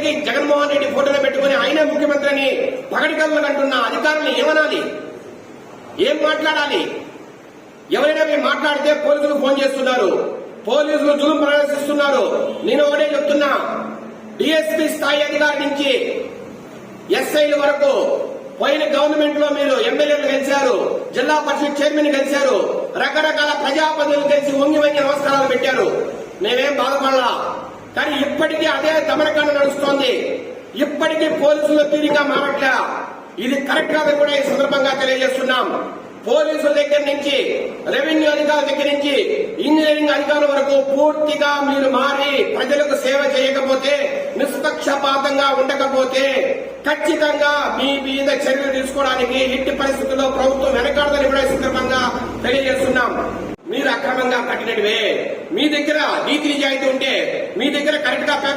పైకి జగన్మోహన్ రెడ్డి ఫోటోలో పెట్టుకుని ఆయనే ముఖ్యమంత్రి అని పగటికల్లో అంటున్న అధికారులు ఏమనాలి, ఏం మాట్లాడాలి? ఎవరైనా మీరు మాట్లాడితే పోలీసులు ఫోన్ చేస్తున్నారు, పోలీసులు జులుం ప్రదర్శిస్తున్నారు. నేను ఒకటే చెప్తున్నా, డిఎస్పీ స్థాయి అధికారి నుంచి ఎస్ఐల వరకు పోయిన గవర్నమెంట్ లో మీరు ఎమ్మెల్యేలు గెలిచారు, జిల్లా పరిషత్ చైర్మన్ గెలిచారు, రకరకాల ప్రజాప్రతినిధులు కలిసి వంగి నమస్కారాలు పెట్టారు. మేమేం బాధపడలా. కానీ ఇప్పటికీ అదే దమనకాండ నడుస్తోంది. ఇప్పటికీ పోలీసులు తీరిగా మారట్లే. ఇది కరెక్ట్ కాదని కూడా ఈ సందర్భంగా తెలియజేస్తున్నాం. పోలీసుల దగ్గర నుంచి, రెవెన్యూ అధికారుల దగ్గర నుంచి, ఇంజనీరింగ్ అధికారుల వరకు పూర్తిగా మీరు మారి ప్రజలకు సేవ చేయకపోతే, నిష్పక్షపాతంగా ఉండకపోతే ఖచ్చితంగా మీ మీద చర్యలు తీసుకోవడానికి ఎట్టి పరిస్థితుల్లో ప్రభుత్వం వెనకాడదని కూడా ఈ సందర్భంగా తెలియజేస్తున్నాం. మీరు అక్రమంగా కట్టినట్టువే, మీ దగ్గర నీతి నిజాయితీ ఉంటే, మీ దగ్గర కరెక్ట్ గా